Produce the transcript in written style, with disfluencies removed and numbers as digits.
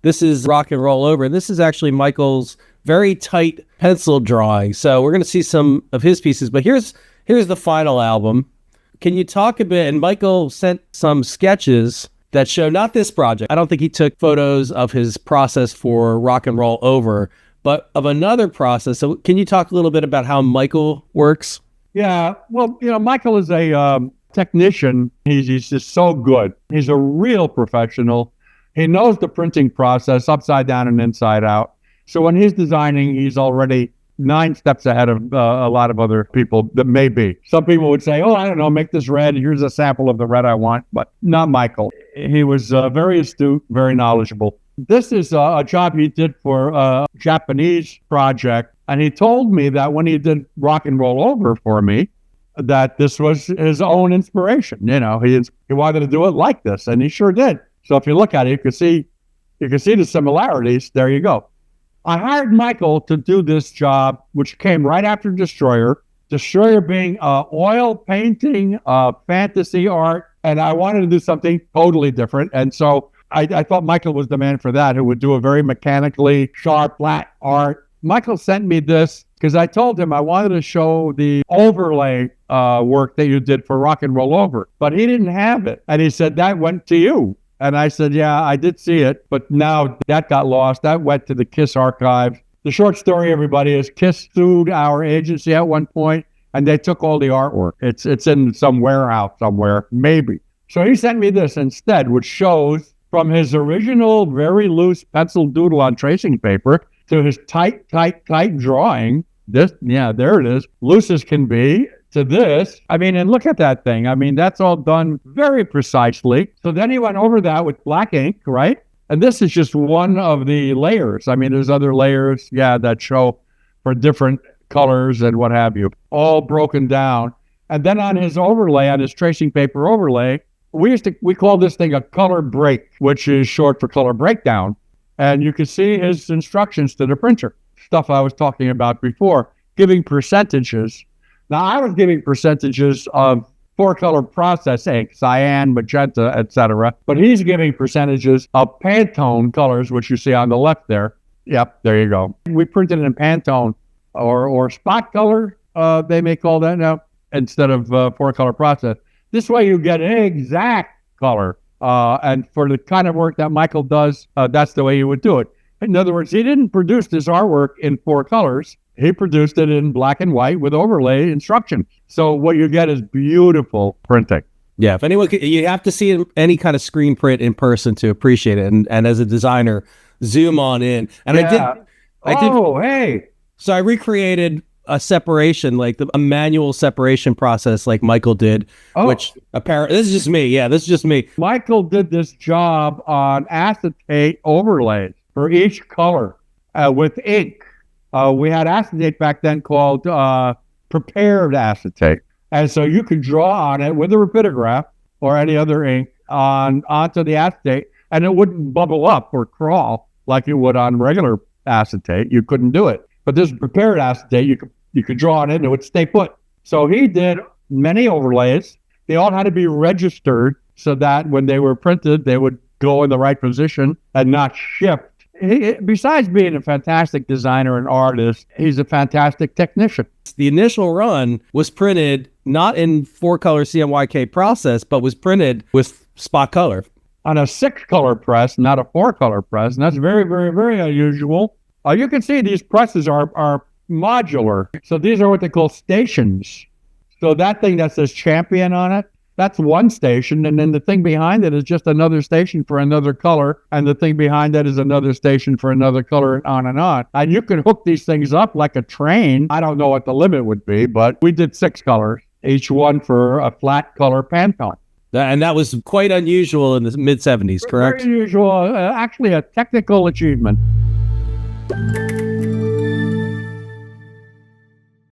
This is Rock and Roll Over. This is actually Michael's very tight pencil drawing. So we're going to see some of his pieces, but here's the final album. Can you talk a bit? And Michael sent some sketches that show not this project. I don't think he took photos of his process for Rock and Roll Over, but of another process. So can you talk a little bit about how Michael works? Yeah, well, Michael is a technician. He's just so good. He's a real professional. He knows the printing process upside down and inside out. So when he's designing, he's already 9 steps ahead of a lot of other people that may be. Some people would say, oh, I don't know, make this red. Here's a sample of the red I want, but not Michael. He was very astute, very knowledgeable. This is a job he did for a Japanese project. And he told me that when he did Rock and Roll Over for me, that this was his own inspiration. He wanted to do it like this, and he sure did. So if you look at it, you can see the similarities. There you go. I hired Michael to do this job, which came right after Destroyer. Destroyer being oil painting, fantasy art, and I wanted to do something totally different. And so I thought Michael was the man for that, who would do a very mechanically sharp, flat art. Michael sent me this because I told him I wanted to show the overlay work that you did for Rock and Roll Over, but he didn't have it. And he said, that went to you. And I said, yeah, I did see it, but now that got lost. That went to the KISS archive. The short story, everybody, is KISS sued our agency at one point, and they took all the artwork. It's in some warehouse somewhere, maybe. So he sent me this instead, which shows from his original very loose pencil doodle on tracing paper to his tight drawing. This, yeah, there it is, loose as can be, to this. And look at that thing. That's all done very precisely. So then he went over that with black ink, right? And this is just one of the layers. There's other layers, that show for different colors and what have you, all broken down. And then on his overlay, on his tracing paper overlay, we call this thing a color break, which is short for color breakdown. And you can see his instructions to the printer, stuff I was talking about before, giving percentages. Now, I was giving percentages of 4-color process ink, cyan, magenta, etc. But he's giving percentages of Pantone colors, which you see on the left there. Yep, there you go. We printed in Pantone or spot color, they may call that now, instead of 4-color process. This way you get an exact color. And for the kind of work that Michael does, that's the way you would do it. In other words, he didn't produce this artwork in 4 colors. He produced it in black and white with overlay instruction. So what you get is beautiful printing. Yeah, if anyone, you have to see any kind of screen print in person to appreciate it. And as a designer, zoom on in. And yeah. I did. Hey. So I recreated a separation, like a manual separation process like Michael did, which apparently, this is just me. Yeah, this is just me. Michael did this job on acetate overlays for each color with ink. We had acetate back then called prepared acetate. And so you could draw on it with a rapidograph or any other ink onto the acetate, and it wouldn't bubble up or crawl like it would on regular acetate. You couldn't do it. But this prepared acetate, you could draw on it and it would stay put. So he did many overlays. They all had to be registered so that when they were printed, they would go in the right position and not shift. Besides being a fantastic designer and artist, he's a fantastic technician. The initial run was printed not in 4-color CMYK process, but was printed with spot color. On a 6-color press, not a 4-color press. And that's very, very, very unusual. You can see these presses are modular. So these are what they call stations. So that thing that says Champion on it, that's one station. And then the thing behind it is just another station for another color. And the thing behind that is another station for another color, and on and on. And you can hook these things up like a train. I don't know what the limit would be, but we did 6 colors, each one for a flat color Pantone. And that was quite unusual in the mid-'70s, correct? Very unusual, actually a technical achievement.